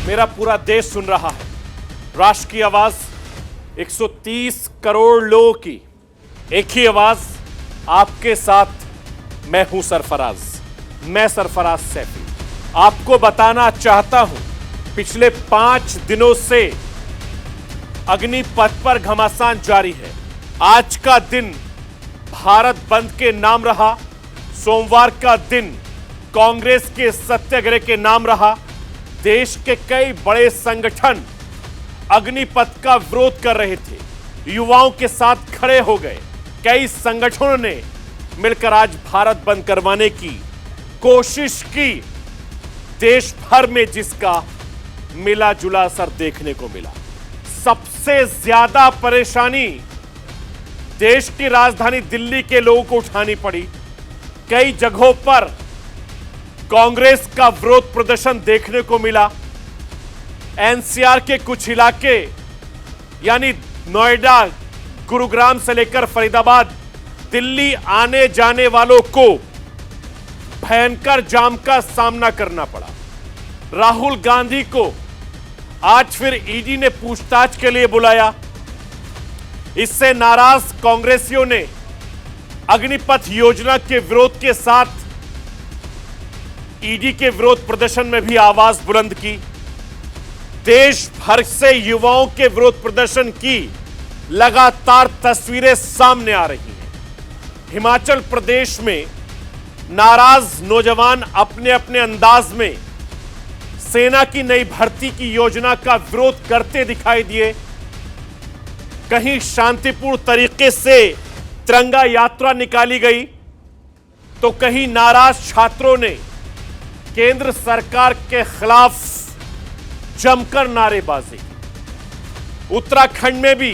मेरा पूरा देश सुन रहा है। राष्ट्र की आवाज 130 करोड़ लोगों की एक ही आवाज, आपके साथ मैं हूं सरफराज। मैं सरफराज सैफी आपको बताना चाहता हूं, पिछले 5 दिनों से अग्निपथ पर घमासान जारी है। आज का दिन भारत बंद के नाम रहा, सोमवार का दिन कांग्रेस के सत्याग्रह के नाम रहा। देश के कई बड़े संगठन अग्निपथ का विरोध कर रहे थे, युवाओं के साथ खड़े हो गए। कई संगठनों ने मिलकर आज भारत बंद करवाने की कोशिश की। देश भर में जिसका मिला जुला असर देखने को मिला। सबसे ज्यादा परेशानी देश की राजधानी दिल्ली के लोगों को उठानी पड़ी। कई जगहों पर कांग्रेस का विरोध प्रदर्शन देखने को मिला। एनसीआर के कुछ इलाके यानी नोएडा, गुरुग्राम से लेकर फरीदाबाद, दिल्ली आने जाने वालों को भयंकर जाम का सामना करना पड़ा। राहुल गांधी को आज फिर ईडी ने पूछताछ के लिए बुलाया। इससे नाराज कांग्रेसियों ने अग्निपथ योजना के विरोध के साथ ईडी के विरोध प्रदर्शन में भी आवाज बुलंद की। देश भर से युवाओं के विरोध प्रदर्शन की लगातार तस्वीरें सामने आ रही हैं। हिमाचल प्रदेश में नाराज नौजवान अपने अपने अंदाज में सेना की नई भर्ती की योजना का विरोध करते दिखाई दिए। कहीं शांतिपूर्ण तरीके से तिरंगा यात्रा निकाली गई, तो कहीं नाराज छात्रों ने केंद्र सरकार के खिलाफ जमकर नारेबाजी की। उत्तराखंड में भी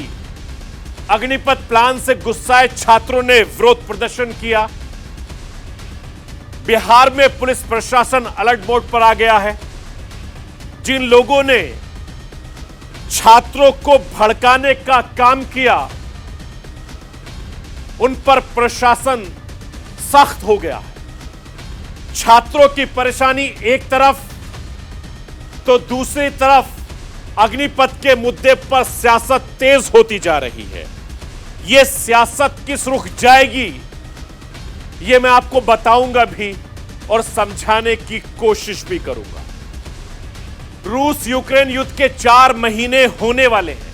अग्निपथ प्लान से गुस्साए छात्रों ने विरोध प्रदर्शन किया। बिहार में पुलिस प्रशासन अलर्ट मोड पर आ गया है। जिन लोगों ने छात्रों को भड़काने का काम किया, उन पर प्रशासन सख्त हो गया है। छात्रों की परेशानी एक तरफ, तो दूसरी तरफ अग्निपथ के मुद्दे पर सियासत तेज होती जा रही है। यह सियासत किस रुख जाएगी, यह मैं आपको बताऊंगा भी और समझाने की कोशिश भी करूंगा। रूस यूक्रेन युद्ध के 4 महीने होने वाले हैं।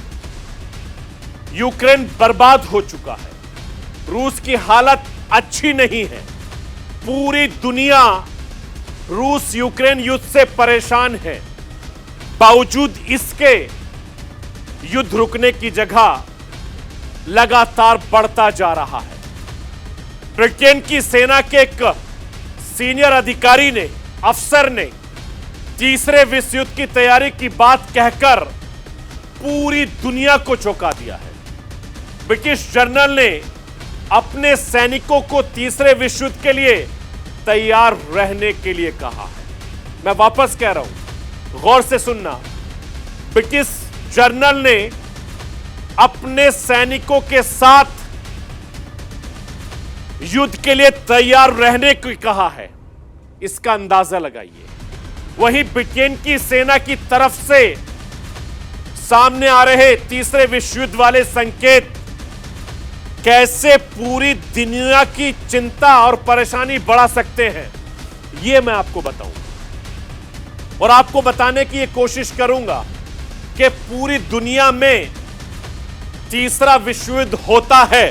यूक्रेन बर्बाद हो चुका है। रूस की हालत अच्छी नहीं है। पूरी दुनिया रूस यूक्रेन युद्ध से परेशान है। बावजूद इसके युद्ध रुकने की जगह लगातार बढ़ता जा रहा है। ब्रिटेन की सेना के एक सीनियर अधिकारी ने, अफसर ने तीसरे विश्व युद्ध की तैयारी की बात कहकर पूरी दुनिया को चौंका दिया है। ब्रिटिश जर्नल ने अपने सैनिकों को तीसरे विश्व युद्ध के लिए तैयार रहने के लिए कहा है। मैं वापस कह रहा हूं, गौर से सुनना। ब्रिटिश जर्नल ने अपने सैनिकों के साथ युद्ध के लिए तैयार रहने को कहा है। इसका अंदाजा लगाइए। वहीं ब्रिटेन की सेना की तरफ से सामने आ रहे तीसरे विश्व युद्ध वाले संकेत कैसे पूरी दुनिया की चिंता और परेशानी बढ़ा सकते हैं, यह मैं आपको बताऊंगा और आपको बताने की यह कोशिश करूंगा कि पूरी दुनिया में तीसरा विश्व युद्ध होता है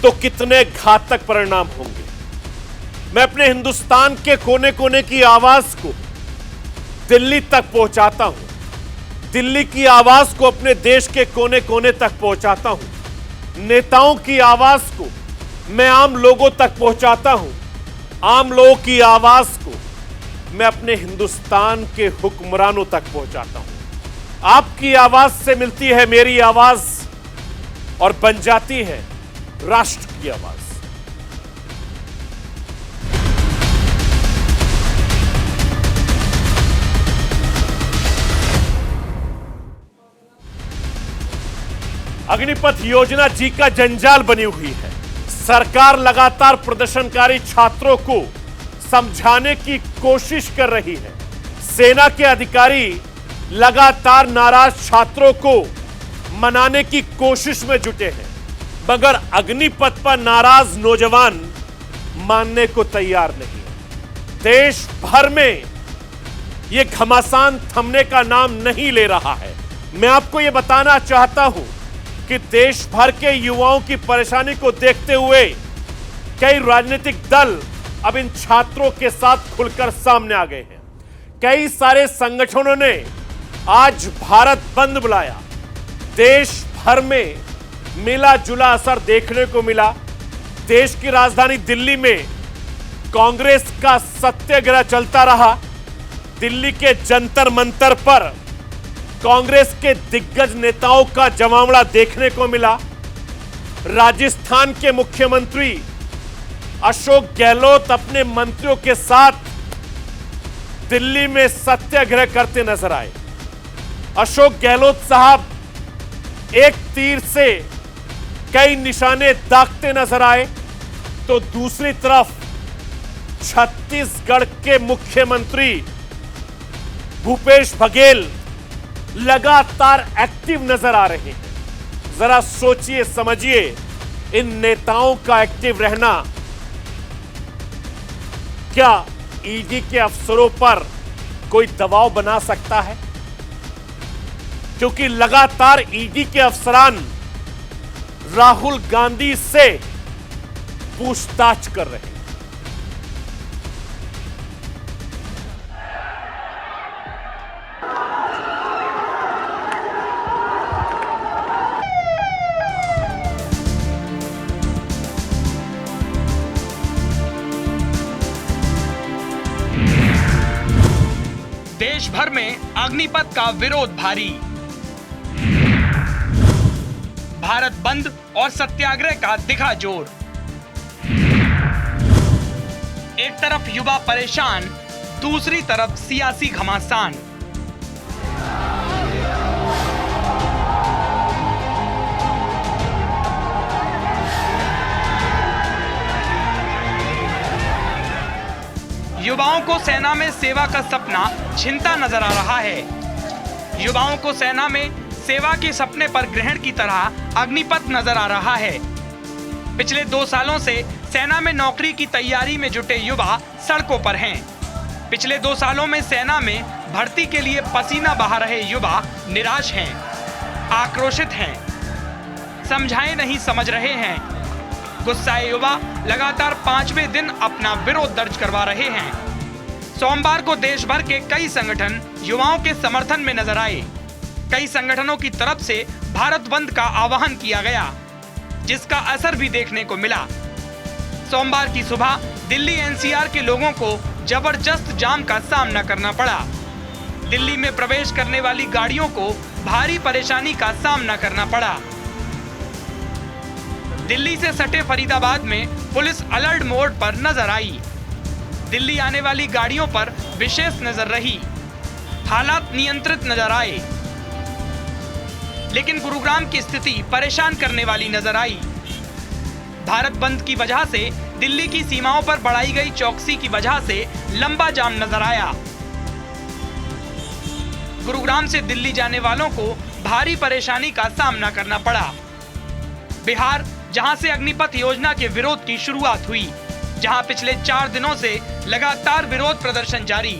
तो कितने घातक परिणाम होंगे। मैं अपने हिंदुस्तान के कोने कोने की आवाज को दिल्ली तक पहुंचाता हूं। दिल्ली की आवाज को अपने देश के कोने कोने तक पहुंचाता हूं। नेताओं की आवाज को मैं आम लोगों तक पहुंचाता हूं। आम लोगों की आवाज को मैं अपने हिंदुस्तान के हुक्मरानों तक पहुंचाता हूं। आपकी आवाज से मिलती है मेरी आवाज और बन जाती है राष्ट्र की आवाज। अग्निपथ योजना जी का जंजाल बनी हुई है। सरकार लगातार प्रदर्शनकारी छात्रों को समझाने की कोशिश कर रही है। सेना के अधिकारी लगातार नाराज छात्रों को मनाने की कोशिश में जुटे हैं, मगर अग्निपथ पर नाराज नौजवान मानने को तैयार नहीं है। देश भर में यह घमासान थमने का नाम नहीं ले रहा है। मैं आपको यह बताना चाहता हूं कि देश भर के युवाओं की परेशानी को देखते हुए कई राजनीतिक दल अब इन छात्रों के साथ खुलकर सामने आ गए हैं। कई सारे संगठनों ने आज भारत बंद बुलाया। देश भर में मिला जुला असर देखने को मिला। देश की राजधानी दिल्ली में कांग्रेस का सत्याग्रह चलता रहा। दिल्ली के जंतर मंतर पर कांग्रेस के दिग्गज नेताओं का जमावड़ा देखने को मिला। राजस्थान के मुख्यमंत्री अशोक गहलोत अपने मंत्रियों के साथ दिल्ली में सत्याग्रह करते नजर आए। अशोक गहलोत साहब एक तीर से कई निशाने दागते नजर आए, तो दूसरी तरफ छत्तीसगढ़ के मुख्यमंत्री भूपेश बघेल लगातार एक्टिव नजर आ रहे हैं। जरा सोचिए समझिए, इन नेताओं का एक्टिव रहना क्या ईडी के अफसरों पर कोई दबाव बना सकता है? क्योंकि लगातार ईडी के अफसरान राहुल गांधी से पूछताछ कर रहे हैं। देश भर में अग्निपथ का विरोध भारी। भारत बंद और सत्याग्रह का दिखा जोर। एक तरफ युवा परेशान, दूसरी तरफ सियासी घमासान। युवाओं को सेना में सेवा का सपना छिनता नजर आ रहा है। युवाओं को सेना में सेवा के सपने पर ग्रहण की तरह अग्निपथ नजर आ रहा है। पिछले 2 सालों से सेना में नौकरी की तैयारी में जुटे युवा सड़कों पर हैं। पिछले 2 सालों में सेना में भर्ती के लिए पसीना बहा रहे युवा निराश हैं, आक्रोशित हैं, समझाए नहीं समझ रहे हैं। गुस्साए युवा लगातार 5वें दिन अपना विरोध दर्ज करवा रहे हैं। सोमवार को देश भर के कई संगठन युवाओं के समर्थन में नजर आए। कई संगठनों की तरफ से भारत बंद का आह्वान किया गया, जिसका असर भी देखने को मिला। सोमवार की सुबह दिल्ली एनसीआर के लोगों को जबरदस्त जाम का सामना करना पड़ा। दिल्ली में प्रवेश करने वाली गाड़ियों को भारी परेशानी का सामना करना पड़ा। दिल्ली से सटे फरीदाबाद में पुलिस अलर्ट मोड पर नजर आई। दिल्ली आने वाली गाड़ियों पर विशेष नजर रही। हालात नियंत्रित नजर आए, लेकिन गुरुग्राम की स्थिति परेशान करने वाली नजर आई। भारत बंद की वजह से दिल्ली की सीमाओं पर बढ़ाई गई चौकसी की वजह से लंबा जाम नजर आया। गुरुग्राम से दिल्ली जाने वालों को भारी परेशानी का सामना करना पड़ा। बिहार, जहां से अग्निपथ योजना के विरोध की शुरुआत हुई, जहां पिछले 4 दिनों से लगातार विरोध प्रदर्शन जारी।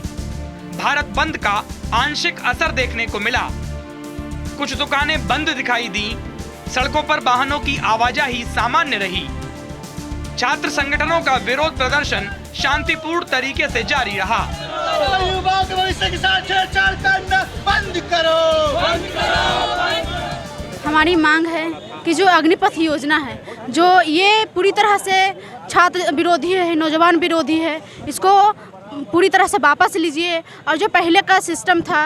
भारत बंद का आंशिक असर देखने को मिला। कुछ दुकानें बंद दिखाई दी। सड़कों पर वाहनों की आवाजाही सामान्य रही। छात्र संगठनों का विरोध प्रदर्शन शांतिपूर्ण तरीके से जारी रहा। युवाओं के भविष्य के साथ छेड़छाड़ करना बंद करो। हमारी मांग है कि जो अग्निपथ योजना है, जो ये पूरी तरह से छात्र विरोधी है, नौजवान विरोधी है, इसको पूरी तरह से वापस लीजिए और जो पहले का सिस्टम था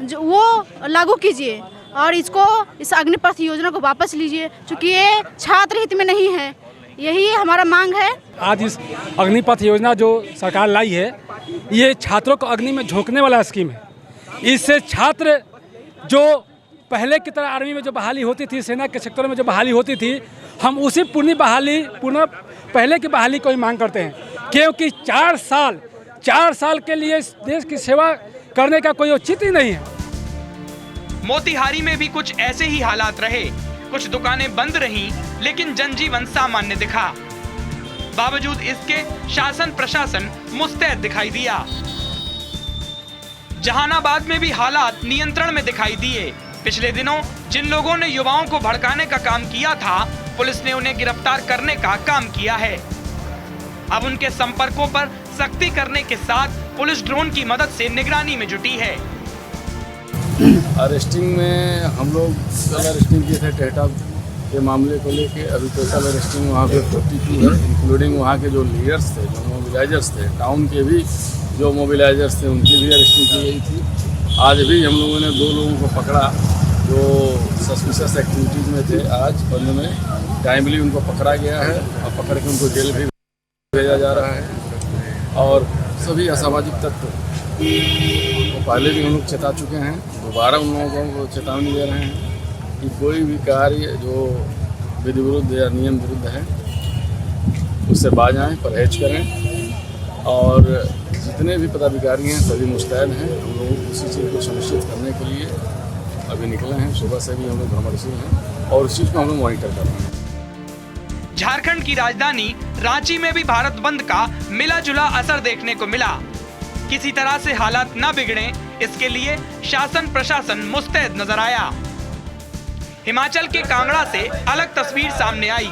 जो वो लागू कीजिए और इस अग्निपथ योजना को वापस लीजिए, क्योंकि ये छात्र हित में नहीं है। यही हमारा मांग है। आज इस अग्निपथ योजना जो सरकार लाई है, ये छात्रों को अग्नि में झोंकने वाला स्कीम है। इससे छात्र जो पहले की तरह आर्मी में जो बहाली होती थी, सेना के सेक्टर में जो बहाली होती थी, हम उसी पुनः पहले की बहाली को ही मांग करते हैं, क्योंकि 4 साल के लिए इस देश की सेवा करने का कोई औचित्य ही नहीं है। मोतिहारी में भी कुछ ऐसे ही हालात रहे। कुछ दुकानें बंद रहीं, लेकिन जनजीवन सामान्य दिखा। बावजूद इसके शासन प्रशासन मुस्तैद दिखाई दिया। जहानाबाद में भी हालात नियंत्रण में दिखाई दिए। पिछले दिनों जिन लोगों ने युवाओं को भड़काने का काम किया था, पुलिस ने उन्हें गिरफ्तार करने का काम किया है। अब उनके संपर्कों पर सख्ती करने के साथ पुलिस ड्रोन की मदद से निगरानी में जुटी है। अरेस्टिंग में हम लोग कल अरेस्टिंग किए थे टेहटा के मामले को लेके। अभी टोटल अरेस्टिंग वहाँ पे 42 है, इंक्लूडिंग वहाँ के जो लीडर्स थे, जो मोबिलाइजर्स थे, टाउन के भी जो मोबिलाइजर्स थे, उनकी भी अरेस्टिंग की गई थी। आज भी हम लोगों ने 2 लोगों को पकड़ा जो सस्पिशियस एक्टिविटीज़ में थे। आज बंद में टाइमली उनको पकड़ा गया है और पकड़ के उनको जेल भी भेजा जा रहा है। और सभी असामाजिक तत्व तो पहले भी हम लोग चेता चुके हैं, दोबारा उन लोगों को चेतावनी दे रहे हैं कि कोई भी कार्य जो विधि विरुद्ध या नियम विरुद्ध है उससे बाज आएँ, परहेज करें। और जितने भी पदाधिकारी हैं सभी मुस्तैद हैं। हम लोग उसी चीज़ को सुनिश्चित करने के लिए अभी निकले हैं। सुबह से भी हम लोग भ्रमणशील हैं और उस चीज़ को हम लोग मॉनिटर कर रहे हैं। झारखंड की राजधानी रांची में भी भारत बंद का मिला जुला असर देखने को मिला। किसी तरह से हालात न बिगड़े, इसके लिए शासन प्रशासन मुस्तैद नजर आया। हिमाचल के कांगड़ा से अलग तस्वीर सामने आई।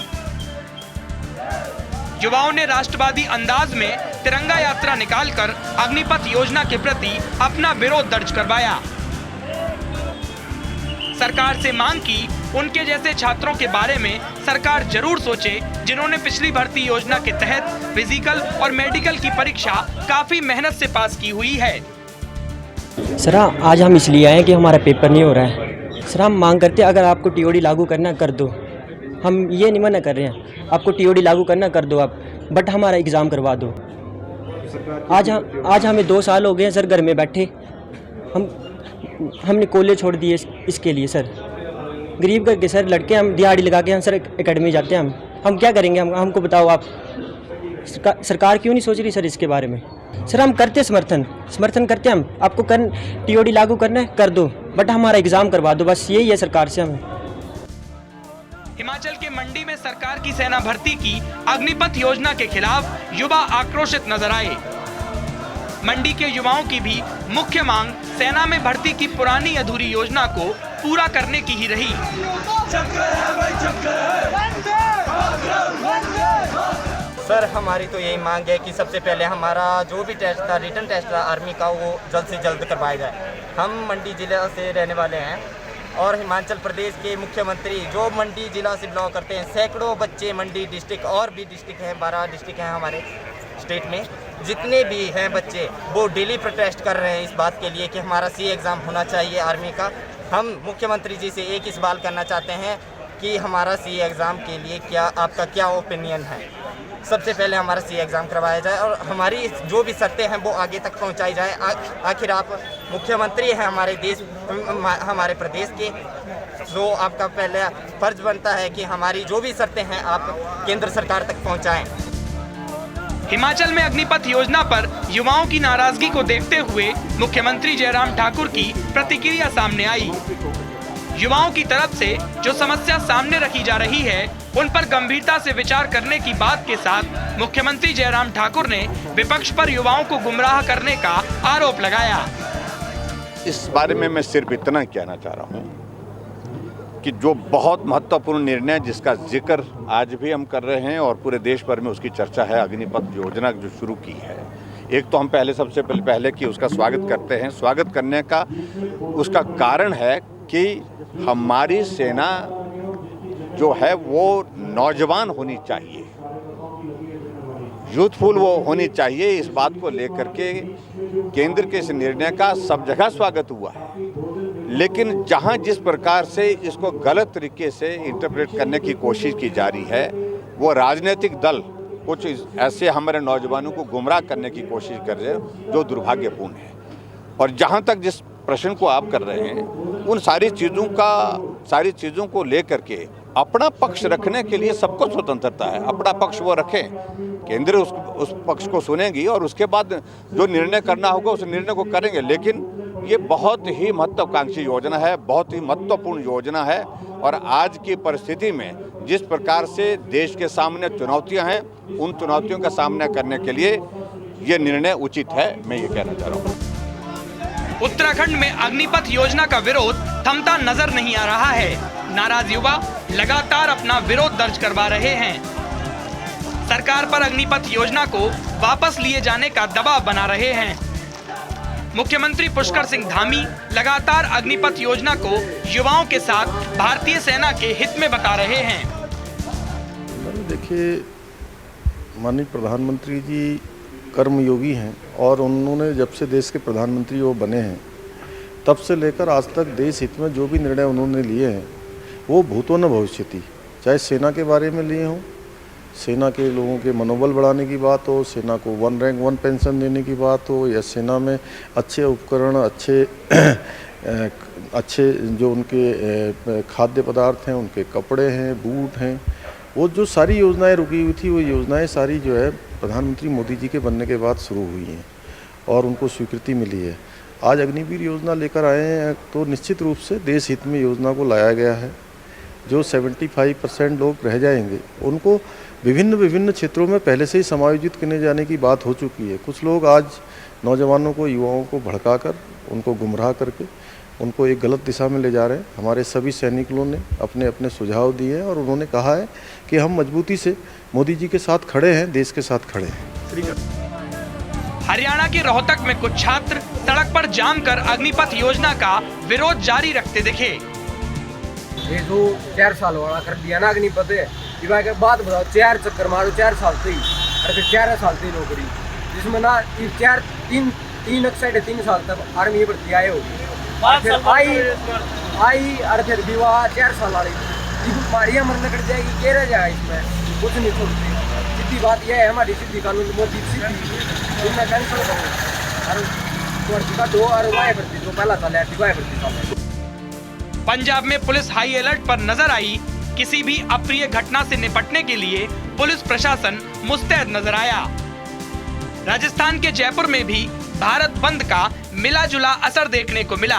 युवाओं ने राष्ट्रवादी अंदाज में तिरंगा यात्रा निकालकर अग्निपथ योजना के प्रति अपना विरोध दर्ज करवाया। सरकार से मांग की उनके जैसे छात्रों के बारे में सरकार जरूर सोचे, जिन्होंने पिछली भर्ती योजना के तहत फिजिकल और मेडिकल की परीक्षा काफी मेहनत से पास की हुई है। सर आज हम इसलिए आए कि हमारा पेपर नहीं हो रहा है। सर हम मांग करते अगर आपको टीओडी लागू करना कर दो, हम ये नहीं मना कर रहे हैं, आपको टीओडी लागू करना कर दो आप, बट हमारा एग्ज़ाम करवा दो। आज हमें 2 साल हो गए हैं सर घर में बैठे। हमने कॉलेज छोड़ दिए इसके लिए सर। गरीब करके सर लड़के हम दिहाड़ी लगा के हम सर एकेडमी जाते हैं। हम क्या करेंगे? हमको बताओ आप। सरकार क्यों नहीं सोच रही सर इसके बारे में? सर हम करते समर्थन करते हम। आपको टीओडी लागू करना है कर दो, बट हमारा एग्ज़ाम करवा दो, बस यही है सरकार से हमें। हिमाचल के मंडी में सरकार की सेना भर्ती की अग्निपथ योजना के खिलाफ युवा आक्रोशित नजर आए। मंडी के युवाओं की भी मुख्य मांग सेना में भर्ती की पुरानी अधूरी योजना को पूरा करने की ही रही। सर हमारी तो यही मांग है कि सबसे पहले हमारा जो भी टेस्ट था, रिटन टेस्ट था आर्मी का, वो जल्द से जल्द करवाया जाए। हम मंडी जिला से रहने वाले हैं और हिमाचल प्रदेश के मुख्यमंत्री जो मंडी जिला से बिलोंग करते हैं, सैकड़ों बच्चे मंडी डिस्ट्रिक्ट और भी डिस्ट्रिक्ट हैं, 12 डिस्ट्रिक्ट हैं हमारे स्टेट में, जितने भी हैं बच्चे वो डेली प्रोटेस्ट कर रहे हैं इस बात के लिए कि हमारा सी एग्ज़ाम होना चाहिए आर्मी का। हम मुख्यमंत्री जी से एक ही सवाल करना चाहते हैं कि हमारा सी एग्ज़ाम के लिए आपका क्या ओपिनियन है। सबसे पहले हमारा सी एग्ज़ाम करवाया जाए और हमारी जो भी शर्तें हैं वो आगे तक पहुंचाई जाए। आखिर आप मुख्यमंत्री हैं हमारे प्रदेश के, तो आपका पहले फर्ज बनता है कि हमारी जो भी शर्तें हैं आप केंद्र सरकार तक पहुंचाएं। हिमाचल में अग्निपथ योजना पर युवाओं की नाराजगी को देखते हुए मुख्यमंत्री जयराम ठाकुर की प्रतिक्रिया सामने आई। युवाओं की तरफ से जो समस्या सामने रखी जा रही है उन पर गंभीरता से विचार करने की बात के साथ मुख्यमंत्री जयराम ठाकुर ने विपक्ष पर युवाओं को गुमराह करने का आरोप लगाया। इस बारे में मैं सिर्फ इतना कहना चाह रहा हूँ कि जो बहुत महत्वपूर्ण निर्णय जिसका जिक्र आज भी हम कर रहे हैं और पूरे देश भर में उसकी चर्चा है, अग्निपथ योजना जो शुरू की है, एक तो हम सबसे पहले कि उसका स्वागत करते हैं। स्वागत करने का उसका कारण है कि हमारी सेना जो है वो नौजवान होनी चाहिए, यूथफुल वो होनी चाहिए। इस बात को लेकर के केंद्र के इस निर्णय का सब जगह स्वागत हुआ है, लेकिन जहां जिस प्रकार से इसको गलत तरीके से इंटरप्रेट करने की कोशिश की जा रही है, वो राजनीतिक दल कुछ ऐसे हमारे नौजवानों को गुमराह करने की कोशिश कर रहे हैं जो दुर्भाग्यपूर्ण है। और जहां तक जिस प्रश्न को आप कर रहे हैं, उन सारी चीज़ों को लेकर के अपना पक्ष रखने के लिए सबको स्वतंत्रता है, अपना पक्ष वो रखें, केंद्र उस पक्ष को सुनेगी और उसके बाद जो निर्णय करना होगा उस निर्णय को करेंगे। लेकिन ये बहुत ही महत्वाकांक्षी योजना है, बहुत ही महत्वपूर्ण योजना है और आज की परिस्थिति में जिस प्रकार से देश के सामने चुनौतियां हैं, उन चुनौतियों का सामना करने के लिए ये निर्णय उचित है, मैं ये कहना चाह रहा हूँ। उत्तराखंड में अग्निपथ योजना का विरोध थमता नजर नहीं आ रहा है। नाराज युवा लगातार अपना विरोध दर्ज करवा रहे हैं। सरकार पर अग्निपथ योजना को वापस लिए जाने का दबाव बना रहे हैं। मुख्यमंत्री पुष्कर सिंह धामी लगातार अग्निपथ योजना को युवाओं के साथ भारतीय सेना के हित में बता रहे हैं। देखिए, माननीय प्रधानमंत्री जी कर्मयोगी हैं और उन्होंने जब से देश के प्रधानमंत्री वो बने हैं तब से लेकर आज तक देश हित में जो भी निर्णय उन्होंने लिए हैं वो भूतो न भविष्यति, चाहे सेना के बारे में लिए हों, सेना के लोगों के मनोबल बढ़ाने की बात हो, सेना को 1 रैंक 1 पेंशन देने की बात हो, या सेना में अच्छे उपकरण, अच्छे जो उनके खाद्य पदार्थ हैं, उनके कपड़े हैं, बूट हैं, वो जो सारी योजनाएं रुकी हुई थी वो योजनाएं सारी जो है प्रधानमंत्री मोदी जी के बनने के बाद शुरू हुई हैं और उनको स्वीकृति मिली है। आज अग्निवीर योजना लेकर आए हैं तो निश्चित रूप से देश हित में योजना को लाया गया है। जो 75% लोग रह जाएंगे उनको विभिन्न क्षेत्रों में पहले से ही समायोजित करने जाने की बात हो चुकी है। कुछ लोग आज नौजवानों को, युवाओं को भड़काकर, उनको गुमराह करके उनको एक गलत दिशा में ले जा रहे हैं। हमारे सभी सैनिकों ने अपने अपने सुझाव दिए हैं और उन्होंने कहा है कि हम मजबूती से मोदी जी के साथ खड़े हैं, देश के साथ खड़े हैं। हरियाणा के रोहतक में कुछ छात्र सड़क पर जाम कर अग्निपथ योजना का विरोध जारी रखते दिखे। ये जो 4 साल वाला कर दिया ना अग्निपथ, विवाह के बाद बताओ 4 चक्कर मारो 4 साल से ही, और फिर 4 साल से नौकरी, जिसमें ना 3 साल तक आर्मी भर्ती आए होगी, फिर आई और फिर विवाह 4 साल वाली मारिया मरने कट जाएगी, क्या रह जाएगा इसमें, कुछ नहीं छोड़ते। सीधी बात यह है, हमारी सीधी कानून मोदी जिनमें कैंसिल करो और भर्ती का 2 और वाय भर्ती जो पहला साल है वाय भर्ती साल। पंजाब में पुलिस हाई अलर्ट पर नजर आई। किसी भी अप्रिय घटना से निपटने के लिए पुलिस प्रशासन मुस्तैद नजर आया। राजस्थान के जयपुर में भी भारत बंद का मिला जुला असर देखने को मिला।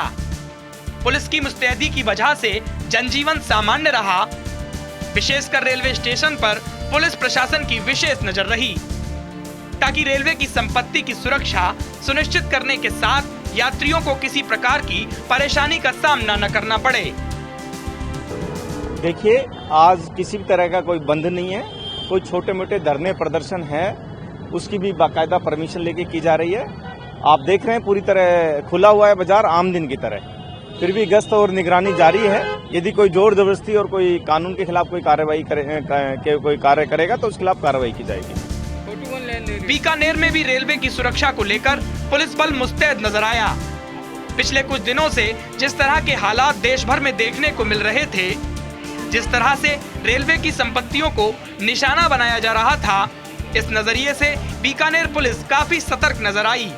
पुलिस की मुस्तैदी की वजह से जनजीवन सामान्य रहा। विशेषकर रेलवे स्टेशन पर पुलिस प्रशासन की विशेष नजर रही ताकि रेलवे की संपत्ति की सुरक्षा सुनिश्चित करने के साथ यात्रियों को किसी प्रकार की परेशानी का सामना न करना पड़े। देखिए, आज किसी भी तरह का कोई बंद नहीं है, कोई छोटे मोटे धरने प्रदर्शन है उसकी भी बाकायदा परमिशन लेके की जा रही है। आप देख रहे हैं पूरी तरह खुला हुआ है बाजार आम दिन की तरह, फिर भी गश्त और निगरानी जारी है। यदि कोई जोर जबरदस्ती और कोई कानून के खिलाफ कोई कार्रवाई कोई कार्य करेगा तो उसके खिलाफ कार्रवाई की जाएगी। बीकानेर में भी रेलवे की सुरक्षा को लेकर पुलिस बल मुस्तैद नजर आया। पिछले कुछ दिनों से जिस तरह के हालात देश भर में देखने को मिल रहे थे, जिस तरह से रेलवे की संपत्तियों को निशाना बनाया जा रहा था, इस नजरिए से बीकानेर पुलिस काफी सतर्क नजर आई।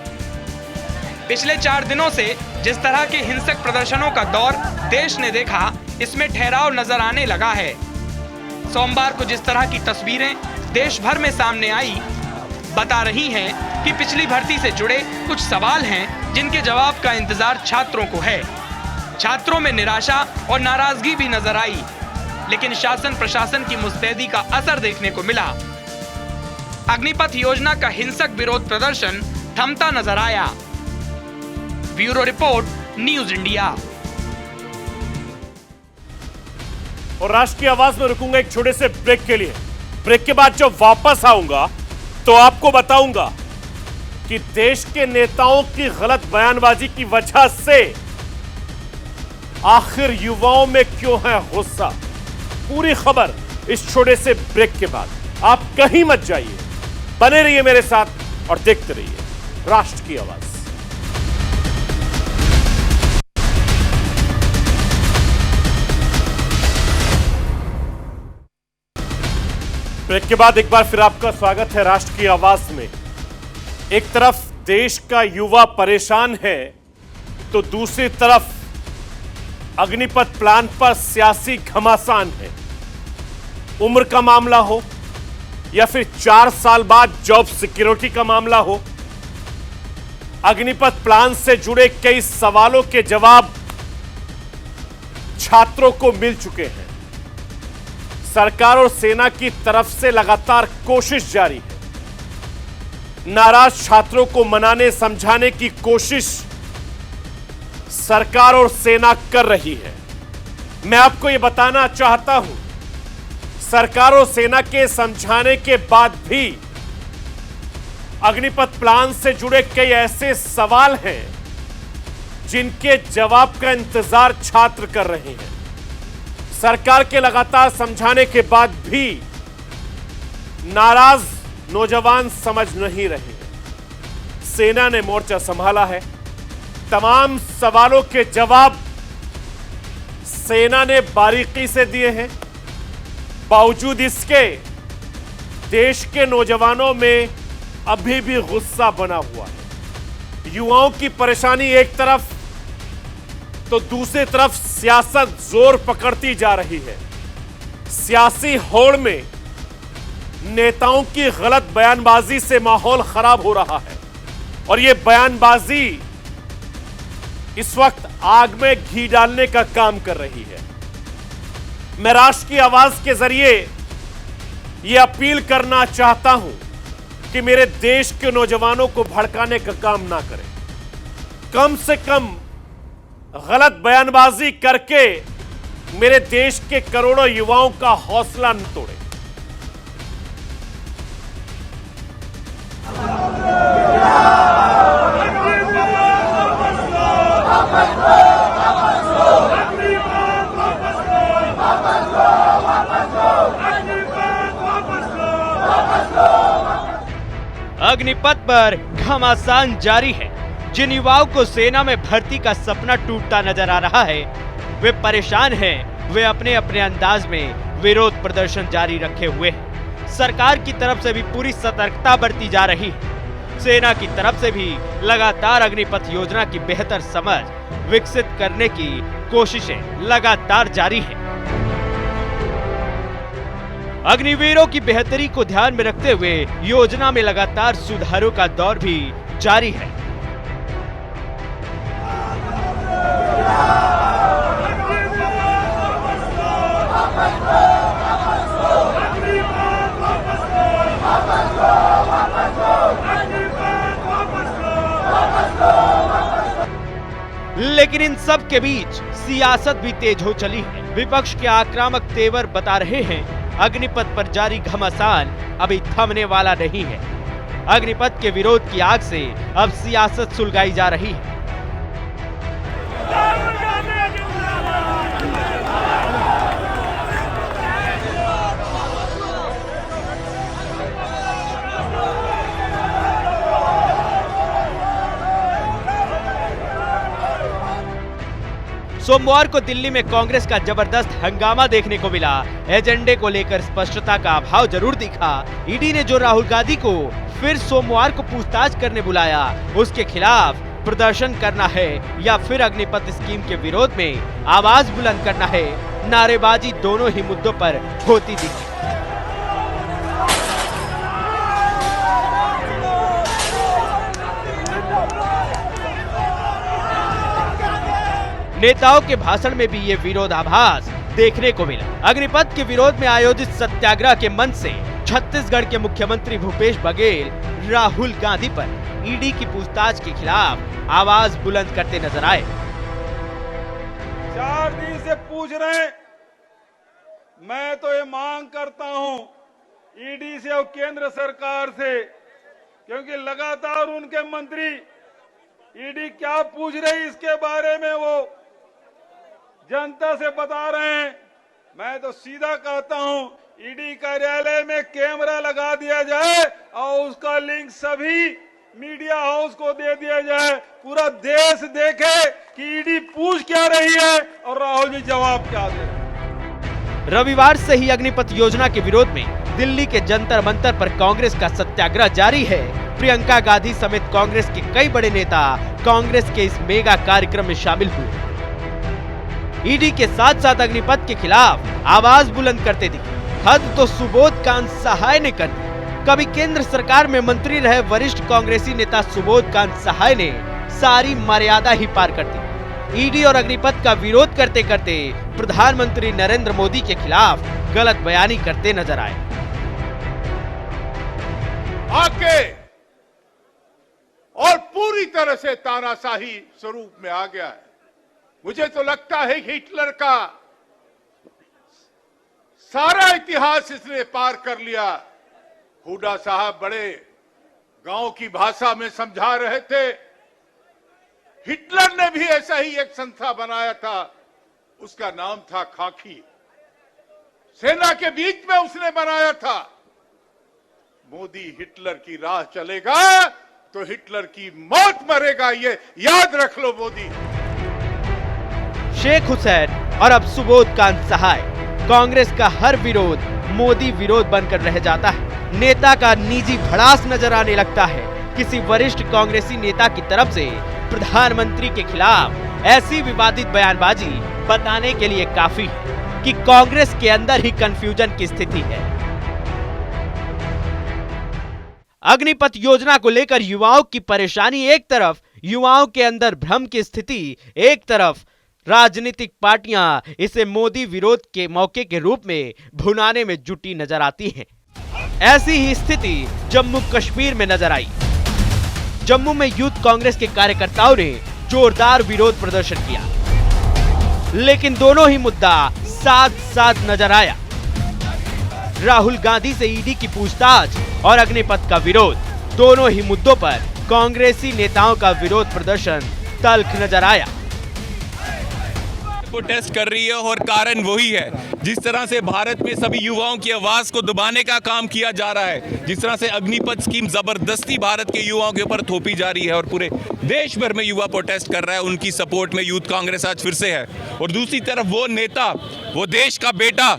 पिछले 4 दिनों से जिस तरह के हिंसक प्रदर्शनों का दौर देश ने देखा, इसमें ठहराव नजर आने लगा है। सोमवार को जिस तरह की तस्वीरें देश भर में सामने आई, बता रही हैं कि पिछली भर्ती से जुड़े कुछ सवाल हैं जिनके जवाब का इंतजार छात्रों को है। छात्रों में निराशा और नाराजगी भी नजर आई, लेकिन शासन प्रशासन की मुस्तैदी का असर देखने को मिला। अग्निपथ योजना का हिंसक विरोध प्रदर्शन थमता नजर आया। Bureau report, news India. और राष्ट्रीय आवाज में रुकूंगा एक छोटे से ब्रेक के लिए। ब्रेक के बाद जब वापस आऊंगा तो आपको बताऊंगा कि देश के नेताओं की गलत बयानबाजी की वजह से आखिर युवाओं में क्यों है गुस्सा। पूरी खबर इस छोटे से ब्रेक के बाद। आप कहीं मत जाइए, बने रहिए मेरे साथ और देखते रहिए राष्ट्र की आवाज। ब्रेक के बाद एक बार फिर आपका स्वागत है राष्ट्र की आवाज में। एक तरफ देश का युवा परेशान है तो दूसरी तरफ अग्निपथ प्लान पर सियासी घमासान है। उम्र का मामला हो या फिर 4 साल बाद जॉब सिक्योरिटी का मामला हो, अग्निपथ प्लान से जुड़े कई सवालों के जवाब छात्रों को मिल चुके हैं। सरकार और सेना की तरफ से लगातार कोशिश जारी है। नाराज छात्रों को मनाने समझाने की कोशिश सरकार और सेना कर रही है। मैं आपको यह बताना चाहता हूं, सरकार और सेना के समझाने के बाद भी अग्निपथ प्लान से जुड़े कई ऐसे सवाल हैं जिनके जवाब का इंतजार छात्र कर रहे हैं। सरकार के लगातार समझाने के बाद भी नाराज नौजवान समझ नहीं रहे हैं। सेना ने मोर्चा संभाला है। तमाम सवालों के जवाब सेना ने बारीकी से दिए हैं। बावजूद इसके देश के नौजवानों में अभी भी गुस्सा बना हुआ है। युवाओं की परेशानी एक तरफ तो दूसरी तरफ सियासत जोर पकड़ती जा रही है। सियासी होड़ में नेताओं की गलत बयानबाजी से माहौल खराब हो रहा है और यह बयानबाजी इस वक्त आग में घी डालने का काम कर रही है। मैं राष्ट्र की आवाज के जरिए यह अपील करना चाहता हूं कि मेरे देश के नौजवानों को भड़काने का काम ना करें। कम से कम गलत बयानबाजी करके मेरे देश के करोड़ों युवाओं का हौसला न तोड़ें। अग्निपथ पर घमासान जारी है। जिन युवाओं को सेना में भर्ती का सपना टूटता नजर आ रहा है, वे परेशान हैं। वे अपने अपने अंदाज में विरोध प्रदर्शन जारी रखे हुए हैं। सरकार की तरफ से भी पूरी सतर्कता बरती जा रही है। सेना की तरफ से भी लगातार अग्निपथ योजना की बेहतर समझ विकसित करने की कोशिशें लगातार जारी हैं। अग्निवीरों की बेहतरी को ध्यान में रखते हुए योजना में लगातार सुधारों का दौर भी जारी है। लेकिन इन सब के बीच सियासत भी तेज हो चली है। विपक्ष के आक्रामक तेवर बता रहे हैं अग्निपथ पर जारी घमासान अभी थमने वाला नहीं है। अग्निपथ के विरोध की आग से अब सियासत सुलगाई जा रही है। सोमवार को दिल्ली में कांग्रेस का जबरदस्त हंगामा देखने को मिला। एजेंडे को लेकर स्पष्टता का अभाव जरूर दिखा। ईडी ने जो राहुल गांधी को फिर सोमवार को पूछताछ करने बुलाया, उसके खिलाफ प्रदर्शन करना है या फिर अग्निपथ स्कीम के विरोध में आवाज बुलंद करना है, नारेबाजी दोनों ही मुद्दों पर होती दिखी। नेताओं के भाषण में भी ये विरोधाभास देखने को मिला। अग्निपथ के विरोध में आयोजित सत्याग्रह के मंच से छत्तीसगढ़ के मुख्यमंत्री भूपेश बघेल राहुल गांधी पर ईडी की पूछताछ के खिलाफ आवाज बुलंद करते नजर आए। 4 दिन से पूछ रहे हैं, मैं तो ये मांग करता हूं ईडी से और केंद्र सरकार से, क्योंकि लगातार उनके मंत्री ईडी क्या पूछ रही इसके बारे में वो जनता से बता रहे हैं। मैं तो सीधा कहता हूं ईडी कार्यालय में कैमरा लगा दिया जाए और उसका लिंक सभी मीडिया हाउस को दे दिया जाए। पूरा देश देखे कि ईडी पूछ क्या रही है और राहुल जी जवाब क्या दे रहे हैं। रविवार से ही अग्निपथ योजना के विरोध में दिल्ली के जंतर मंतर पर कांग्रेस का सत्याग्रह जारी है। प्रियंका गांधी समेत कांग्रेस के कई बड़े नेता कांग्रेस के इस मेगा कार्यक्रम में शामिल हुए। ईडी के साथ साथ अग्निपथ के खिलाफ आवाज बुलंद करते दिखे। हद तो सुबोध कांत सहाय ने कर दी। कभी केंद्र सरकार में मंत्री रहे वरिष्ठ कांग्रेसी नेता सुबोध कांत सहाय ने सारी मर्यादा ही पार कर दी। ईडी और अग्निपथ का विरोध करते करते प्रधानमंत्री नरेंद्र मोदी के खिलाफ गलत बयानी करते नजर आए। आके और पूरी तरह से तानाशाही स्वरूप में आ गया है। मुझे तो लगता है हिटलर का सारा इतिहास इसने पार कर लिया। हुडा साहब बड़े गांव की भाषा में समझा रहे थे, हिटलर ने भी ऐसा ही एक संस्था बनाया था, उसका नाम था खाकी। सेना के बीच में उसने बनाया था। मोदी हिटलर की राह चलेगा तो हिटलर की मौत मरेगा, ये याद रख लो मोदी। शेख हुसैन और अब सुबोध कांत सहाय, कांग्रेस का हर विरोध मोदी विरोध बनकर रह जाता है। नेता का निजी भड़ास नजर आने लगता है। किसी वरिष्ठ कांग्रेसी नेता की तरफ से प्रधानमंत्री के खिलाफ ऐसी विवादित बयानबाजी बताने के लिए काफी है कि कांग्रेस के अंदर ही कंफ्यूजन की स्थिति है। अग्निपथ योजना को लेकर युवाओं की परेशानी एक तरफ, युवाओं के अंदर भ्रम की स्थिति एक तरफ, राजनीतिक पार्टियां इसे मोदी विरोध के मौके के रूप में भुनाने में जुटी नजर आती हैं। ऐसी ही स्थिति जम्मू कश्मीर में नजर आई। जम्मू में यूथ कांग्रेस के कार्यकर्ताओं ने जोरदार विरोध प्रदर्शन किया, लेकिन दोनों ही मुद्दा साथ साथ नजर आया। राहुल गांधी से ईडी की पूछताछ और अग्निपथ का विरोध, दोनों ही मुद्दों पर कांग्रेसी नेताओं का विरोध प्रदर्शन तल्ख नजर आया। प्रोटेस्ट कर रही है और कारण वही है, जिस तरह से भारत में सभी युवाओं की आवाज को दबाने का काम किया जा रहा है, जिस तरह से अग्निपथ स्कीम जबरदस्ती भारत के युवाओं के ऊपर थोपी जा रही है और पूरे देश भर में युवा प्रोटेस्ट कर रहा है। उनकी सपोर्ट में यूथ कांग्रेस आज फिर से है। और दूसरी तरफ वो नेता, वो देश का बेटा,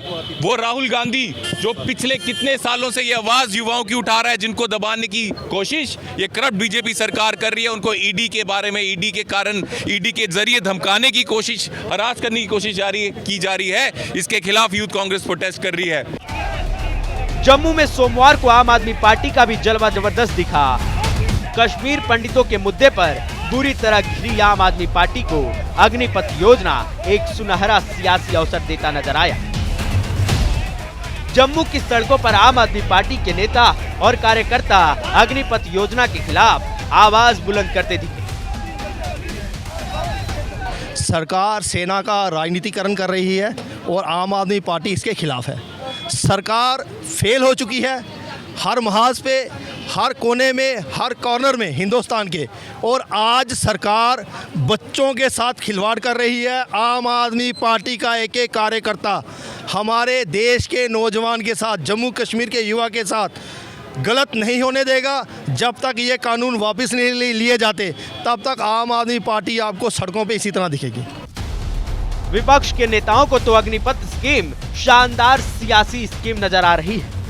वो राहुल गांधी, जो पिछले कितने सालों से ये आवाज युवाओं की उठा रहा है, जिनको दबाने की कोशिश ये करप्ट बीजेपी सरकार कर रही है। उनको ईडी के बारे में, ईडी के कारण, ईडी के जरिए धमकाने की कोशिश, हरास करने की कोशिश की जा रही है। इसके खिलाफ यूथ कांग्रेस प्रोटेस्ट कर रही है। जम्मू में सोमवार को आम आदमी पार्टी का भी जलवा जबरदस्त दिखा। कश्मीर पंडितों के मुद्दे पर बुरी तरह घिरी आम आदमी पार्टी को अग्निपथ योजना एक सुनहरा सियासी अवसर देता नजर आया। जम्मू की सड़कों पर आम आदमी पार्टी के नेता और कार्यकर्ता अग्निपथ योजना के खिलाफ आवाज बुलंद करते दिखे। सरकार सेना का राजनीतिकरण कर रही है और आम आदमी पार्टी इसके खिलाफ है। सरकार फेल हो चुकी है हर महाज पे, हर कोने में, हर कॉर्नर में हिंदुस्तान के, और आज सरकार बच्चों के साथ खिलवाड़ कर रही है। आम आदमी पार्टी का एक एक कार्यकर्ता हमारे देश के नौजवान के साथ, जम्मू कश्मीर के युवा के साथ गलत नहीं होने देगा। जब तक ये कानून वापस नहीं लिए जाते, तब तक आम आदमी पार्टी आपको सड़कों पे इसी तरह दिखेगी। विपक्ष के नेताओं को तो अग्निपथ स्कीम शानदार सियासी स्कीम नजर आ रही है।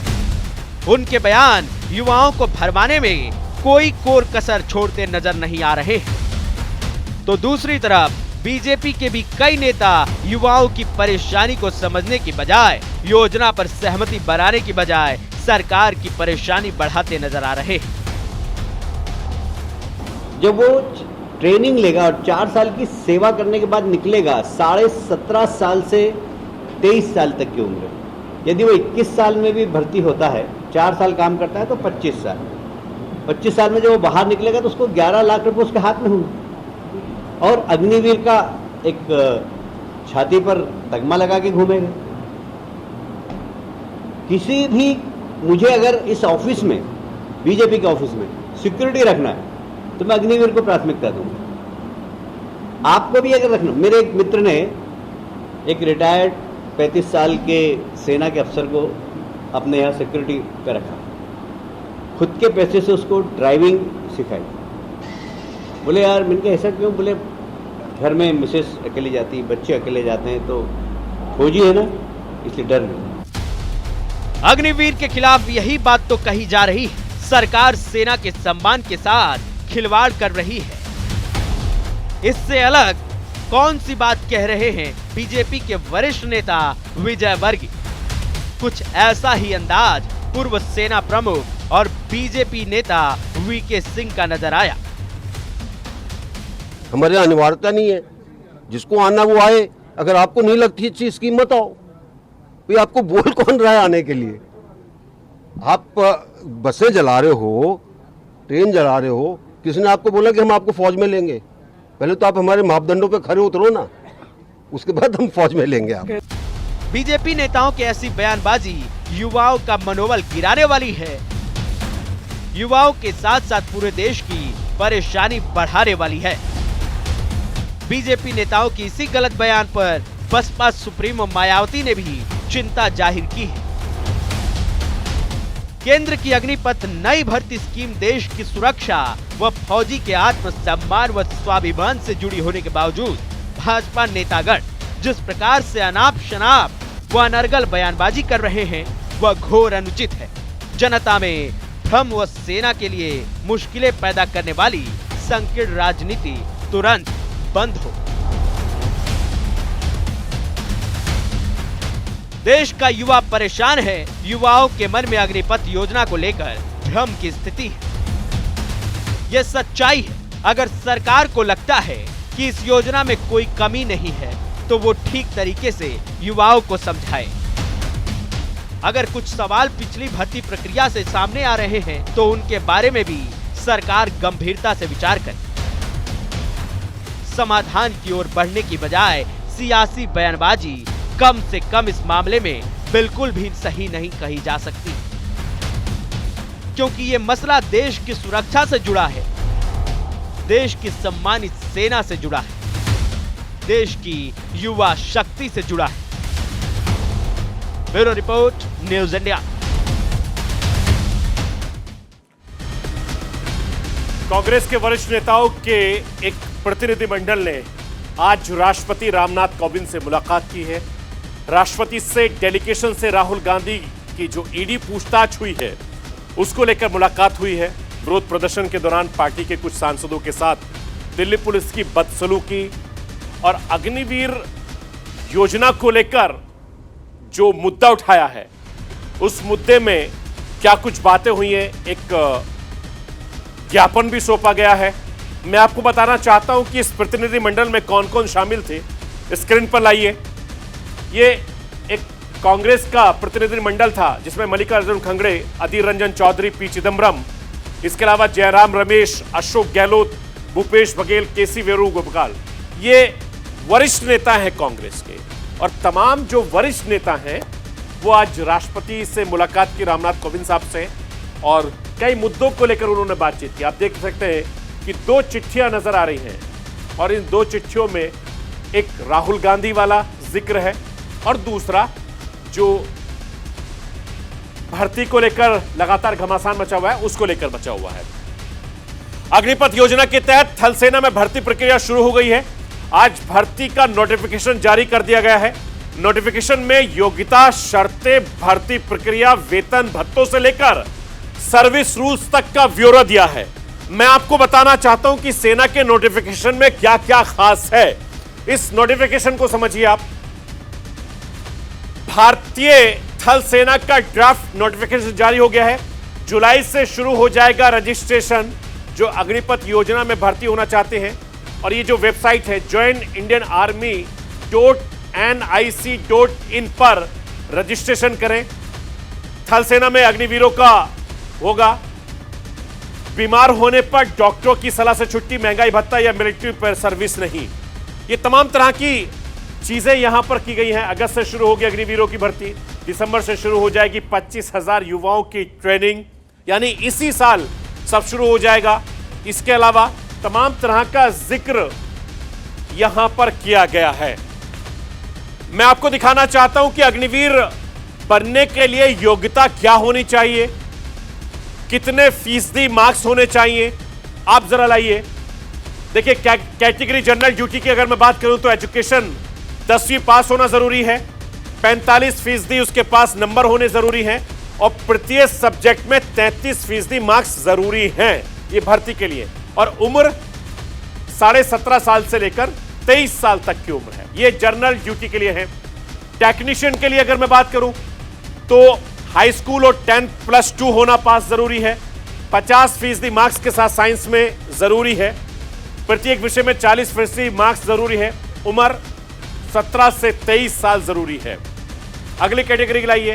उनके बयान युवाओं को भरमाने में कोई कोर कसर छोड़ते नजर नहीं आ रहे। तो दूसरी तरफ बीजेपी के भी कई नेता युवाओं की परेशानी को समझने की बजाय, योजना पर सहमति बनाने की बजाय सरकार की परेशानी बढ़ाते नजर आ रहे। जब वो ट्रेनिंग लेगा और 4 साल की सेवा करने के बाद निकलेगा, 17.5 साल से 23 साल तक की उम्र, यदि वो 21 साल में भी भर्ती होता है, 4 साल काम करता है तो 25 साल, 25 साल में जब वो बाहर निकलेगा तो उसको 11 लाख रुपए उसके हाथ में होंगे और अग्निवीर का एक छाती पर तगमा लगा के घूमेगा। किसी भी, मुझे अगर इस ऑफिस में, बीजेपी के ऑफिस में सिक्योरिटी रखना है तो मैं अग्निवीर को प्राथमिकता दूंगा। आपको भी अगर रखना, मेरे एक मित्र ने एक रिटायर्ड 35 साल के सेना के अफसर को अपने यहाँ सिक्योरिटी पे रखा, खुद के पैसे से उसको ड्राइविंग सिखाई। बोले यार, मैंने कहा ऐसा क्यों? बोले घर में मिसेस अकेली जाती है, बच्चे अकेले जाते हैं, तो फौजी है ना, इसलिए डर नहीं। अग्निवीर के खिलाफ यही बात तो कही जा रही है। सरकार सेना के सम्मान के साथ खिलवाड़ कर रही है। इससे अलग कौन सी बात कह रहे हैं बीजेपी के वरिष्ठ नेता विजय वर्गीय? कुछ ऐसा ही अंदाज पूर्व सेना प्रमुख और बीजेपी नेता वीके सिंह का नजर आया। हमारे अनिवार्यता नहीं है, जिसको आना वो आए। अगर आपको नहीं लगती अच्छी स्कीम मत आओ। भाई आपको बोल कौन रहा है आने के लिए? आप बसें जला रहे हो, ट्रेन जला रहे हो, किसने आपको बोला कि हम आपको फौज में लेंगे? पहले तो आप हमारे मापदंडों पे खरे उतरो ना, उसके बाद हम फौज में लेंगे आप। बीजेपी नेताओं की ऐसी बयानबाजी युवाओं का मनोबल गिराने वाली है, युवाओं के साथ साथ पूरे देश की परेशानी बढ़ाने वाली है। बीजेपी नेताओं की इसी गलत बयान पर बसपा सुप्रीमो मायावती ने भी चिंता जाहिर की है। केंद्र की अग्निपथ नई भर्ती स्कीम देश की सुरक्षा व फौजी के आत्मसम्मान व स्वाभिमान से जुड़ी होने के बावजूद भाजपा नेतागण जिस प्रकार से अनाप शनाप व अनर्गल बयानबाजी कर रहे हैं वह घोर अनुचित है। जनता में भ्रम व सेना के लिए मुश्किलें पैदा करने वाली संकीर्ण राजनीति तुरंत बंद हो। देश का युवा परेशान है। युवाओं के मन में अग्निपथ योजना को लेकर भ्रम की स्थिति है। यह सच्चाई है। अगर सरकार को लगता है कि इस योजना में कोई कमी नहीं है तो वो ठीक तरीके से युवाओं को समझाए। अगर कुछ सवाल पिछली भर्ती प्रक्रिया से सामने आ रहे हैं तो उनके बारे में भी सरकार गंभीरता से विचार करे। समाधान की ओर बढ़ने की बजाय सियासी बयानबाजी कम से कम इस मामले में बिल्कुल भी सही नहीं कही जा सकती, क्योंकि ये मसला देश की सुरक्षा से जुड़ा है, देश की सम्मानित सेना से जुड़ा है, देश की युवा शक्ति से जुड़ा है। Bureau report, news India. Congress के वरिष्ठ नेताओं के एक प्रतिनिधिमंडल ने आज राष्ट्रपति रामनाथ कोविंद से मुलाकात की है। राष्ट्रपति से डेलीगेशन से राहुल गांधी की जो ईडी पूछताछ हुई है उसको लेकर मुलाकात हुई है। विरोध प्रदर्शन के दौरान पार्टी के कुछ सांसदों के साथ दिल्ली पुलिस की बदसलूकी और अग्निवीर योजना को लेकर जो मुद्दा उठाया है उस मुद्दे में क्या कुछ बातें हुई हैं, एक ज्ञापन भी सौंपा गया है। मैं आपको बताना चाहता हूं कि इस प्रतिनिधिमंडल में कौन कौन शामिल थे। स्क्रीन पर लाइए। ये एक कांग्रेस का प्रतिनिधिमंडल था जिसमें मल्लिकार्जुन खड़गे, अधीर रंजन चौधरी, पी चिदम्बरम, इसके अलावा जयराम रमेश, अशोक गहलोत, भूपेश बघेल, केसी वेणुगोपाल। ये वरिष्ठ नेता हैं कांग्रेस के और तमाम जो वरिष्ठ नेता हैं वो आज राष्ट्रपति से मुलाकात की रामनाथ कोविंद साहब से और कई मुद्दों को लेकर उन्होंने बातचीत की। आप देख सकते हैं कि दो चिट्ठियां नजर आ रही हैं और इन दो चिट्ठियों में एक राहुल गांधी वाला जिक्र है और दूसरा जो भर्ती को लेकर लगातार घमासान मचा हुआ है उसको लेकर मचा हुआ है। अग्निपथ योजना के तहत थल सेना में भर्ती प्रक्रिया शुरू हो गई है। आज भर्ती का नोटिफिकेशन जारी कर दिया गया है। नोटिफिकेशन में योग्यता, शर्तें, भर्ती प्रक्रिया, वेतन भत्तों से लेकर सर्विस रूल्स तक का ब्यौरा दिया है। मैं आपको बताना चाहता हूं कि सेना के नोटिफिकेशन में क्या क्या खास है। इस नोटिफिकेशन को समझिए आप। भारतीय थल सेना का ड्राफ्ट नोटिफिकेशन जारी हो गया है। जुलाई से शुरू हो जाएगा रजिस्ट्रेशन जो अग्निपथ योजना में भर्ती होना चाहते हैं। और ये जो वेबसाइट है joinindianarmy.nic.in पर रजिस्ट्रेशन करें। थल सेना में अग्निवीरों का होगा बीमार होने पर डॉक्टरों की सलाह से छुट्टी, महंगाई भत्ता या मिलिट्री पर सर्विस नहीं। ये तमाम तरह की चीजें यहां पर की गई हैं। अगस्त से शुरू होगी अग्निवीरों की भर्ती, दिसंबर से शुरू हो जाएगी 25,000 युवाओं की ट्रेनिंग, यानी इसी साल सब शुरू हो जाएगा। इसके अलावा तमाम तरह का जिक्र यहां पर किया गया है। मैं आपको दिखाना चाहता हूं कि अग्निवीर बनने के लिए योग्यता क्या होनी चाहिए, कितने फीसदी मार्क्स होने चाहिए। आप जरा लाइए, देखिए कैटेगरी जनरल ड्यूटी की अगर मैं बात करूं तो एजुकेशन 10वीं पास होना जरूरी है, 45% उसके पास नंबर होने जरूरी हैं और प्रत्येक सब्जेक्ट में 33% मार्क्स जरूरी हैं ये भर्ती के लिए। और उम्र 17.5 साल से लेकर 23 साल तक की उम्र है। ये जनरल ड्यूटी के लिए है। टेक्नीशियन के लिए अगर मैं बात करूं तो हाई स्कूल और 10+2 होना पास जरूरी है। 50% मार्क्स के साथ साइंस में जरूरी है। प्रत्येक विषय में 40% मार्क्स जरूरी है। उम्र 17 से 23 साल जरूरी है। अगली कैटेगरी लाइए।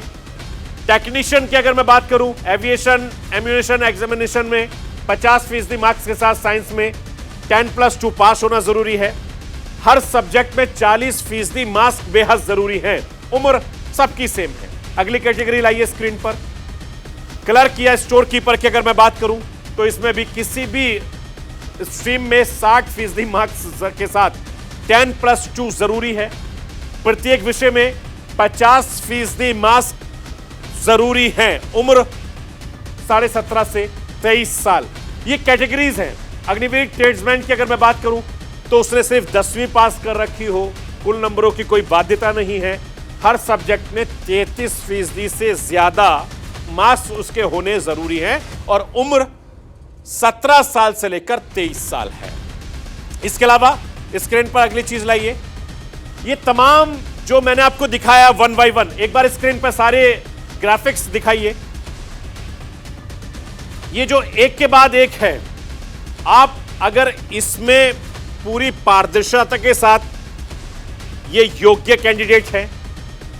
टेक्नीशियन की अगर मैं बात करूं, एविएशन एम्यूनेशन एग्जामिनेशन में 50% मार्क्स के साथ साइंस में 10+2 पास होना जरूरी है। हर सब्जेक्ट में 40% मार्क्स बेहद जरूरी है। उम्र सबकी सेम है। अगली कैटेगरी लाइए स्क्रीन पर। क्लर्क या स्टोर कीपर की अगर मैं बात करूं तो इसमें भी किसी भी स्ट्रीम में 60% मार्क्स के साथ 10+2 जरूरी है। प्रत्येक विषय में 50% मार्क्स जरूरी है। उम्र 17.5 से 23 साल। ये कैटेगरीज हैं। अग्निवीर ट्रेड्समैन की अगर मैं बात करूं तो उसने सिर्फ 10वीं पास कर रखी हो, कुल नंबरों की कोई बाध्यता नहीं है। हर सब्जेक्ट में 33% से ज्यादा मार्क्स उसके होने जरूरी है और उम्र 17 साल से लेकर 23 साल है। इसके अलावा स्क्रीन पर अगली चीज लाइए। ये तमाम जो मैंने आपको दिखाया 1 by 1, एक बार स्क्रीन पर सारे ग्राफिक्स दिखाइए। ये जो एक के बाद एक है, आप अगर इसमें पूरी पारदर्शिता के साथ ये योग्य कैंडिडेट है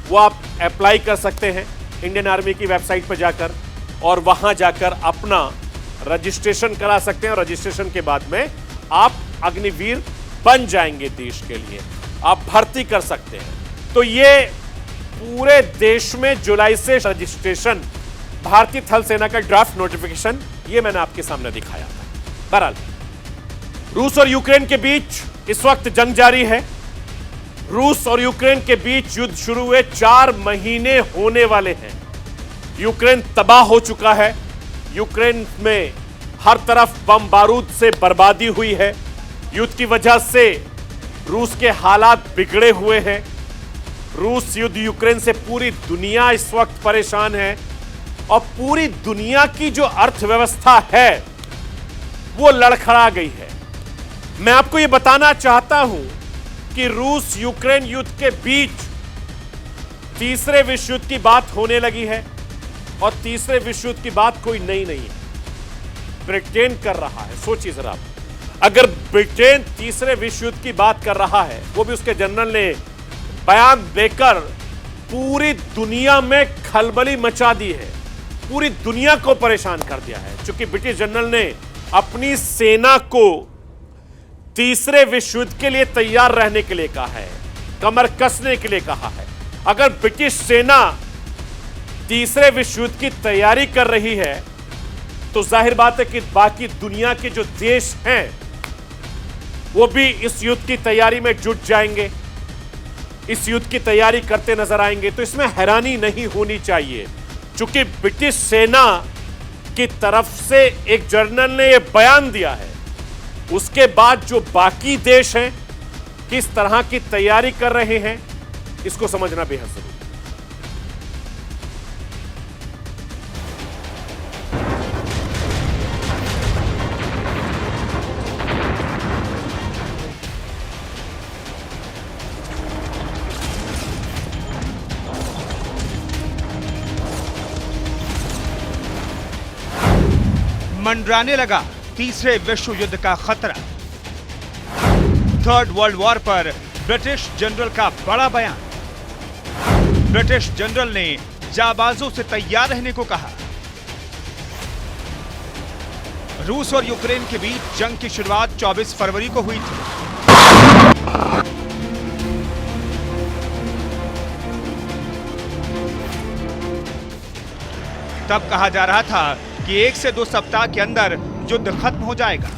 वो आप अप्लाई कर सकते हैं इंडियन आर्मी की वेबसाइट पर जाकर और वहां जाकर अपना रजिस्ट्रेशन करा सकते हैं और रजिस्ट्रेशन के बाद में आप अग्निवीर बन जाएंगे देश के लिए, आप भर्ती कर सकते हैं। तो ये पूरे देश में जुलाई से रजिस्ट्रेशन, भारतीय थल सेना का ड्राफ्ट नोटिफिकेशन ये मैंने आपके सामने दिखाया था। बहरहाल रूस और यूक्रेन के बीच इस वक्त जंग जारी है। रूस और यूक्रेन के बीच युद्ध शुरू हुए 4 महीने होने वाले हैं। यूक्रेन तबाह हो चुका है। यूक्रेन में हर तरफ बम बारूद से बर्बादी हुई है। युद्ध की वजह से रूस के हालात बिगड़े हुए हैं। रूस युद्ध यूक्रेन से पूरी दुनिया इस वक्त परेशान है और पूरी दुनिया की जो अर्थव्यवस्था है वो लड़खड़ा गई है। मैं आपको ये बताना चाहता हूं कि रूस यूक्रेन युद्ध के बीच तीसरे विश्व युद्ध की बात होने लगी है और तीसरे विश्व युद्ध की बात कोई नई नहीं है, ब्रिटेन कर रहा है। सोचिए जरा, अगर ब्रिटेन तीसरे विश्व युद्ध की बात कर रहा है, वो भी उसके जनरल ने बयान देकर पूरी दुनिया में खलबली मचा दी है, पूरी दुनिया को परेशान कर दिया है। क्योंकि ब्रिटिश जनरल ने अपनी सेना को तीसरे विश्व युद्ध के लिए तैयार रहने के लिए कहा है, कमर कसने के लिए कहा है। अगर ब्रिटिश सेना तीसरे विश्व युद्ध की तैयारी कर रही है तो जाहिर बात है कि बाकी दुनिया के जो देश हैं वो भी इस युद्ध की तैयारी में जुट जाएंगे, इस युद्ध की तैयारी करते नजर आएंगे। तो इसमें हैरानी नहीं होनी चाहिए, क्योंकि ब्रिटिश सेना की तरफ से एक जनरल ने यह बयान दिया है। उसके बाद जो बाकी देश हैं किस तरह की तैयारी कर रहे हैं, इसको समझना बेहद जरूरी है। मंडराने लगा तीसरे विश्व युद्ध का खतरा। थर्ड वर्ल्ड वॉर पर ब्रिटिश जनरल का बड़ा बयान। ब्रिटिश जनरल ने जाबाजों से तैयार रहने को कहा। रूस और यूक्रेन के बीच जंग की शुरुआत 24 फरवरी को हुई थी। तब कहा जा रहा था कि 1 से 2 सप्ताह के अंदर युद्ध खत्म हो जाएगा।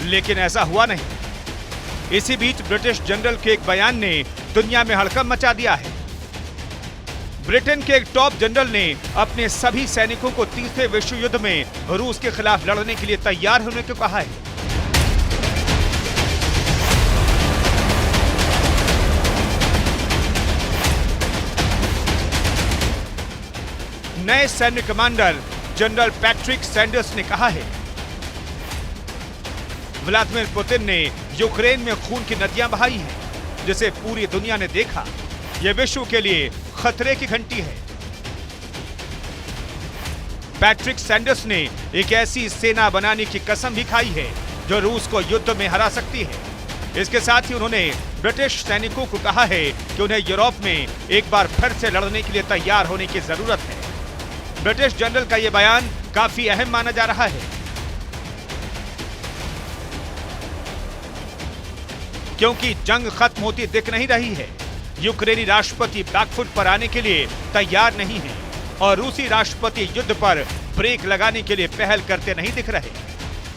लेकिन ऐसा हुआ नहीं। इसी बीच ब्रिटिश जनरल के एक बयान ने दुनिया में हड़कंप मचा दिया है। ब्रिटेन के एक टॉप जनरल ने अपने सभी सैनिकों को तीसरे विश्व युद्ध में रूस के खिलाफ लड़ने के लिए तैयार होने को कहा है। नए सैन्य कमांडर जनरल पैट्रिक सैंडर्स ने कहा है व्लादिमीर पुतिन ने यूक्रेन में खून की नदियां बहाई हैं, जिसे पूरी दुनिया ने देखा। यह विश्व के लिए खतरे की घंटी है। पैट्रिक सैंडर्स ने एक ऐसी सेना बनाने की कसम भी खाई है जो रूस को युद्ध में हरा सकती है। इसके साथ ही उन्होंने ब्रिटिश सैनिकों को कहा है कि उन्हें यूरोप में एक बार फिर से लड़ने के लिए तैयार होने की जरूरत है। ब्रिटिश जनरल का यह बयान काफी अहम माना जा रहा है, क्योंकि जंग खत्म होती दिख नहीं रही है। यूक्रेनी राष्ट्रपति बैकफुट पर आने के लिए तैयार नहीं है और रूसी राष्ट्रपति युद्ध पर ब्रेक लगाने के लिए पहल करते नहीं दिख रहे।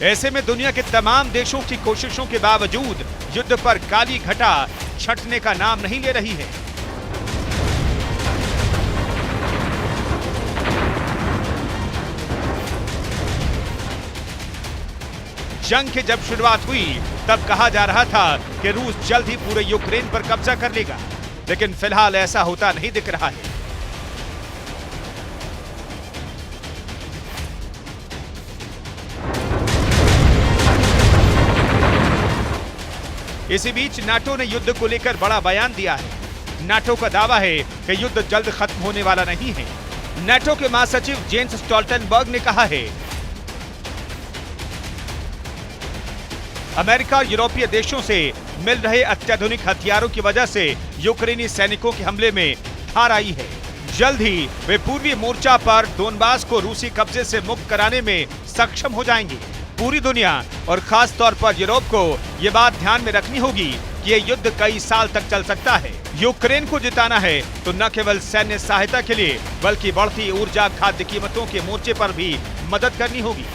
ऐसे में दुनिया के तमाम देशों की कोशिशों के बावजूद युद्ध पर काली घटा छंटने का नाम नहीं ले रही है। जंग की जब शुरुआत हुई तब कहा जा रहा था कि रूस जल्द ही पूरे यूक्रेन पर कब्जा कर लेगा, लेकिन फिलहाल ऐसा होता नहीं दिख रहा है। इसी बीच नाटो ने युद्ध को लेकर बड़ा बयान दिया है। नाटो का दावा है कि युद्ध जल्द खत्म होने वाला नहीं है। नाटो के महासचिव जेंस स्टोल्टनबर्ग ने कहा है, अमेरिका और यूरोपीय देशों से मिल रहे अत्याधुनिक हथियारों की वजह से यूक्रेनी सैनिकों के हमले में हार आई है। जल्द ही वे पूर्वी मोर्चा पर डोनबास को रूसी कब्जे से मुक्त कराने में सक्षम हो जाएंगे। पूरी दुनिया और खास तौर पर यूरोप को ये बात ध्यान में रखनी होगी कि ये युद्ध कई साल तक चल सकता है। यूक्रेन को जिताना है तो न केवल सैन्य सहायता के लिए बल्कि बढ़ती ऊर्जा, खाद्य कीमतों के मोर्चे पर भी मदद करनी होगी।